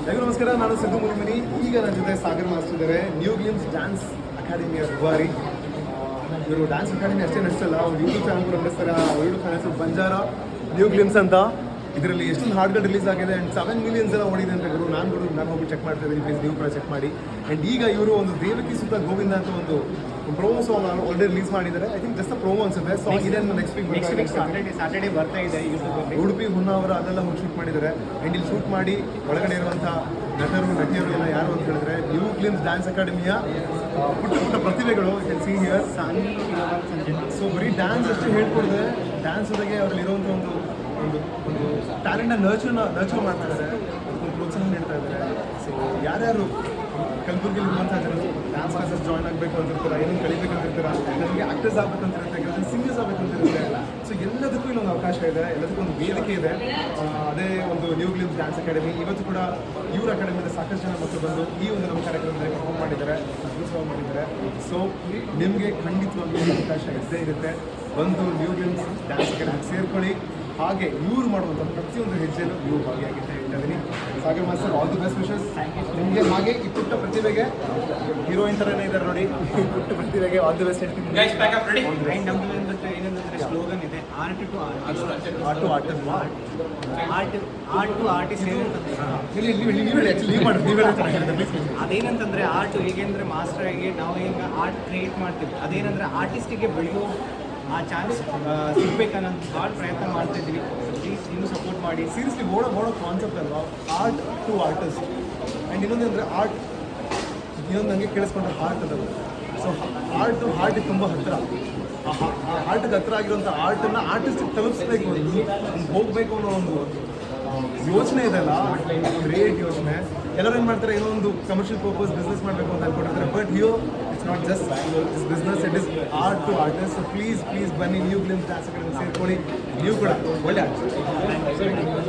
ಎಲ್ಲರಿಗೂ ನಮಸ್ಕಾರ. ನಾನು ಸಿದ್ದು ಮುನಿಮನಿ. ಈಗ ನನ್ನ ಜೊತೆ ಸಾಗರ್ ಮಾಸ್ಟರ್ ಇದ್ದಾರೆ, ನ್ಯೂ ಗ್ಲಿಮ್ಸ್ ಡ್ಯಾನ್ಸ್ ಅಕಾಡೆಮಿಯ ದುಬಾರಿ. ಇವರು ಡ್ಯಾನ್ಸ್ ಅಕಾಡೆಮಿ ಅಷ್ಟೇ ನಡೆಸಲ್ಲ, ಅವ್ರು ಯೂಟ್ಯೂಬ್ ಚಾನಲ್ ಕೂಡ ನಡೆಸ್ತಾರೆ. YouTube channel Banjara new glimpse ಅಂತ. ಇದರಲ್ಲಿ ಎಷ್ಟೊಂದು ಹಾಡುಗಳು ರಿಲೀಸ್ ಆಗಿದೆ ಆ್ಯಂಡ್ 7 ಮಿಲಿಯನ್ಸ್ ಎಲ್ಲ ಓಡಿದೆ ಅಂತ ಗುರು. ನಾನು ಹೋಗಿ ಚೆಕ್ ಮಾಡ್ತಾ ಇದ್ದೀನಿ, ಪ್ಲೀಸ್ ನೀವು ಕೂಡ ಚೆಕ್ ಮಾಡಿ. ಆ್ಯಂಡ್ ಈಗ ಇವರು ಒಂದು ದೇವಕಿ ಸುತ್ತ ಗೋವಿಂದ ಅಂತ ಒಂದು ಪ್ರೋಮೋ ಸಾಂಗ್ ಆಲ್ರೆಡಿ ರಿಲೀಸ್ ಮಾಡಿದ್ದಾರೆ. ಐ ಥಿಂಕ್ ಜಸ್ಟ್ ಪ್ರೋಮೋ ಅನ್ಸುತ್ತೆ. ಸಾಂಗ್ ಇದೆ ನೆಕ್ಸ್ಟ್ ವೀಕ್ ಸಾಟರ್ಡೇ ಬರ್ತಾ ಇದೆ ಯೂಟ್ಯೂಬ್. ಉಡುಪಿ ಹೊನ್ನಾವರ ಅಲ್ಲೆಲ್ಲ ಹೋಗಿ ಶೂಟ್ ಮಾಡಿದ್ದಾರೆ. ಆ್ಯಂಡ್ ಇಲ್ಲಿ ಶೂಟ್ ಮಾಡಿ ಒಳಗಡೆ ಇರುವಂಥ ನಟಿಯರು ಎಲ್ಲ ಯಾರು ಅಂತ ಹೇಳಿದ್ರೆ ನ್ಯೂ ಗ್ಲಿಮ್ಸ್ ಡ್ಯಾನ್ಸ್ ಅಕಾಡೆಮಿಯ ಪುಟ್ಟ ಪ್ರತಿಭೆಗಳು. See here. ಸೊ ಬರೀ ಡ್ಯಾನ್ಸ್ ಅಷ್ಟೇ ಹೇಳ್ಕೊಡಿದ್ರೆ ಡ್ಯಾನ್ಸ್ ಜೊತೆಗೆ ಅವರಲ್ಲಿ ಇರುವಂಥ ಒಂದು ಟ್ಯಾಲೆಂಟ್ನ ನರ್ಚರ್ ಮಾಡ್ತಿದ್ದಾರೆ, ಅದಕ್ಕೊಂದು ಪ್ರೋತ್ಸಾಹ ನೀಡ್ತಾ ಇದ್ದಾರೆ. ಸೊ ಯಾರ್ಯಾರು ಕಲಬುರಗಿಲಿ ಇರುವಂಥ ಜನರು ಡ್ಯಾನ್ಸ್ ಕ್ಲಾಸಸ್ ಜಾಯ್ನ್ ಆಗಬೇಕು ಅಂತಿರ್ತಾರೆ, ಏನೇನು ಕಲಿಬೇಕಂತಿರ್ತಾರೆ, ನನಗೆ ಆ್ಯಕ್ಟರ್ಸ್ ಆಗಬೇಕಂತಿರುತ್ತೆ, ಕೆಲವೊಂದು ಸಿಂಗರ್ಸ್ ಆಗಬೇಕಂತಿರುತ್ತೆ. ಸೊ ಎಲ್ಲದಕ್ಕೂ ಇಲ್ಲೊಂದು ಅವಕಾಶ ಇದೆ, ಎಲ್ಲದಕ್ಕೂ ಒಂದು ವೇದಿಕೆ ಇದೆ. ಅದೇ ಒಂದು ನ್ಯೂ ಗ್ಲಿಮ್ಸ್ ಡ್ಯಾನ್ಸ್ ಅಕಾಡೆಮಿ. ಇವತ್ತು ಕೂಡ ಇವ್ರ ಅಕಾಡೆಮಿಯಿಂದ ಸಾಕಷ್ಟು ಜನ ಮಕ್ಕಳು ಬಂದು ಈ ಒಂದು ನಮ್ಮ ಕಾರ್ಯಕ್ರಮದಲ್ಲಿ ಪರ್ಫಾರ್ಮ್ ಮಾಡಿದ್ದಾರೆ, ಉತ್ಸವ ಮಾಡಿದ್ದಾರೆ. ಸೊ ನಿಮಗೆ ಖಂಡಿತವಾಗ್ಲೂ ಅವಕಾಶ ಇದ್ದೇ ಇರುತ್ತೆ. ಬಂದು ನ್ಯೂ ಗ್ಲಿಮ್ಸ್ ಡ್ಯಾನ್ಸ್ ಅಕಾಡೆಮಿಗೆ ಸೇರ್ಕೊಳ್ಳಿ. ಹಾಗೆ ಇವ್ರು ಮಾಡುವಂಥ ಪ್ರತಿಯೊಂದು ಹೆಜ್ಜೆಯಲ್ಲೂ ನೀವು ಭಾಗಿಯಾಗಿದ್ದ ಹೇಳ್ತಾ ಇದ್ದೀನಿ. Sagar master, all the best wishes ನಿಮಗೆ. ಹಾಗೆ ಈ ಪುಟ್ಟ ಪ್ರತಿಭೆಗೆ ಹೀರೋಯಿನ್ ಥರನೇ ಇದ್ದಾರೆ ನೋಡಿ, ಈ ಪುಟ್ಟ ಪ್ರತಿಭೆಗೆ ಆಲ್ ದಿ ಬೆಸ್ಟ್ ಹೇಳ್ತೀನಿ. ಏನಂದ್ರೆ ಸ್ಲೋಗನ್ ಇದೆ, ಆರ್ಟ್ ಟು ಆರ್ಟಿಸ್ಟ್. ಅದೇನಂತಂದ್ರೆ ಆರ್ಟ್ ಹೇಗೆಂದ್ರೆ ಮಾಸ್ಟರ್ ಹೇಗೆ ನಾವು ಹೆಂಗೆ ಆರ್ಟ್ ಕ್ರಿಯೇಟ್ ಮಾಡ್ತೀವಿ, ಅದೇನಂದ್ರೆ ಆರ್ಟಿಸ್ಟಿಗೆ ಬೆಳೆಯೋ ಆ ಚಾನ್ಸ್ ಸಿಗ್ಬೇಕನ್ನೋದು ಭಾಳ ಪ್ರಯತ್ನ ಮಾಡ್ತಾ ಇದ್ವಿ. ಪ್ಲೀಸ್ ನೀವು ಸಪೋರ್ಟ್ ಮಾಡಿ. ಸೀರಿಯಸ್ಲಿ ಓಡೋ ಕಾನ್ಸೆಪ್ಟ್ ಅಲ್ವಾ, ಆರ್ಟ್ ಟು ಆರ್ಟಿಸ್ಟ್. ಆ್ಯಂಡ್ ಇನ್ನೊಂದು ಅಂದರೆ ಆರ್ಟ್, ಇನ್ನೊಂದು ನನಗೆ ಕೇಳಿಸ್ಕೊಂಡ್ರೆ ಹಾರ್ಟ್ ಅದಲ್ಲ. ಸೊ ಆರ್ಟು ಹಾರ್ಟಿಗೆ ತುಂಬ ಹತ್ತಿರ. ಆ ಹಾರ್ಟಿಗೆ ಹತ್ತಿರ ಆಗಿರುವಂಥ ಆರ್ಟನ್ನು ಆರ್ಟಿಸ್ಟಿಗೆ ತಲುಪಿಸ್ಬೇಕು, ಹೋಗಬೇಕು ಅನ್ನೋ ಒಂದು ಯೋಚನೆ ಇದೆಲ್ಲ, ಗ್ರೇಟ್ ಯೋಚನೆ. ಎಲ್ಲರೂ ಏನು ಮಾಡ್ತಾರೆ, ಏನೋ ಒಂದು ಕಮರ್ಷಿಯಲ್ ಪರ್ಪಸ್ ಬಿಸ್ನೆಸ್ ಮಾಡಬೇಕು ಅಂತ ಅನ್ಕೊಂಡಿರ್ತಾರೆ. But it's not just this business, it is art to artist. So please ಬನ್ನಿ ನ್ಯೂ ಗ್ಲಿಮ್ಸ್ ಡ್ಯಾನ್ಸ್ ಅಕಾಡೆಮಿ ಸೇರ್ಕೊಳ್ಳಿ. ನೀವು ಕೂಡ ಒಳ್ಳೆ ಆರ್ಟಿಸ್ಟ್.